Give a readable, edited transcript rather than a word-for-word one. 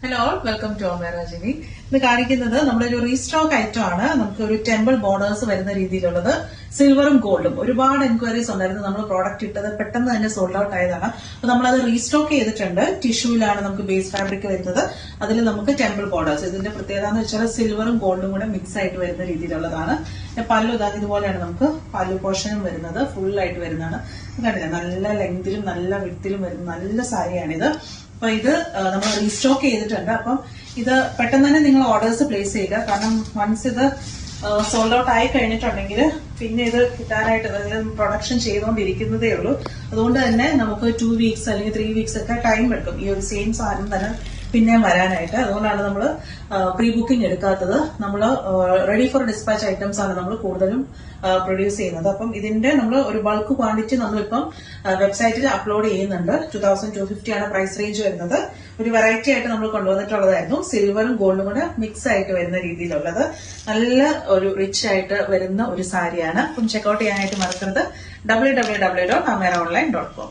Hello welcome to മേരാജിനി. ഇത് കാണിക്കുന്നത് നമ്മുടെ ഒരു റീസ്റ്റോക്ക് ഐറ്റം ആണ്. നമുക്ക് ഒരു ടെമ്പിൾ ബോർഡേഴ്സ് വരുന്ന രീതിയിലുള്ളത് സിൽവറും ഗോൾഡും. ഒരുപാട് എൻക്വയറീസ് ഉണ്ടായിരുന്നു. നമ്മൾ പ്രോഡക്റ്റ് ഇട്ടത് പെട്ടെന്ന് തന്നെ സോൾഡ് ഔട്ട് ആയതാണ്. അപ്പൊ നമ്മളത് റീസ്റ്റോക്ക് ചെയ്തിട്ടുണ്ട്. ടിഷ്യൂലാണ് നമുക്ക് ബേസ് ഫാബ്രിക് വരുന്നത്. അതിൽ നമുക്ക് ടെമ്പിൾ ബോർഡേഴ്സ്. ഇതിന്റെ പ്രത്യേകത എന്ന് വെച്ചാൽ സിൽവറും ഗോൾഡും കൂടെ മിക്സ് ആയിട്ട് വരുന്ന രീതിയിലുള്ളതാണ്. പല്ലു ഇതുപോലെയാണ് നമുക്ക് പല്ലു പോർഷനും വരുന്നത്. ഫുൾ ആയിട്ട് വരുന്നതാണ്. കണ്ടില്ല, നല്ല ലെങ്തിലും നല്ല വിഡ്ത്തിലും വരുന്ന നല്ല സാരിയാണിത്. അപ്പൊ ഇത് നമ്മൾ റീസ്റ്റോക്ക് ചെയ്തിട്ടുണ്ട്. അപ്പം ഇത് പെട്ടെന്ന് തന്നെ നിങ്ങൾ ഓർഡേഴ്സ് പ്ലേസ് ചെയ്യുക. കാരണം വൺസ് ഇത് സോൾഡ് ഔട്ട് ആയി കഴിഞ്ഞിട്ടുണ്ടെങ്കിൽ പിന്നെ ഇത് കിട്ടാനായിട്ട് പ്രൊഡക്ഷൻ ചെയ്തുകൊണ്ടിരിക്കുന്നതേ ഉള്ളൂ. അതുകൊണ്ട് തന്നെ നമുക്ക് 2 വീക്സ് അല്ലെങ്കിൽ 3 വീക്സ് ഒക്കെ ടൈം എടുക്കും ഈ ഒരു സെയിം സാധനം തന്നെ പിന്നെ വരാനായിട്ട്. അതുകൊണ്ടാണ് നമ്മൾ പ്രീ ബുക്കിംഗ് എടുക്കാത്തത്. നമ്മൾ റെഡി ഫോർ ഡിസ്പാച്ച് ഐറ്റംസ് ആണ് നമ്മൾ കൂടുതലും പ്രൊഡ്യൂസ് ചെയ്യുന്നത്. അപ്പം ഇതിന്റെ നമ്മൾ ഒരു ബൾക്ക് ക്വാണ്ടിറ്റി നമ്മളിപ്പം വെബ്സൈറ്റിൽ അപ്ലോഡ് ചെയ്യുന്നുണ്ട്. 2250 ആണ് പ്രൈസ് റേഞ്ച് വരുന്നത്. ഒരു വെറൈറ്റി ആയിട്ട് നമ്മൾ കൊണ്ടുവന്നിട്ടുള്ളതായിരുന്നു. സിൽവറും ഗോൾഡും കൂടെ മിക്സ് ആയിട്ട് വരുന്ന രീതിയിലുള്ളത് നല്ല ഒരു റിച്ച് ആയിട്ട് വരുന്ന ഒരു സാരിയാണ്. അപ്പം ചെക്കൗട്ട് ചെയ്യാനായിട്ട് മറക്കരുത്. www.ameraonline.com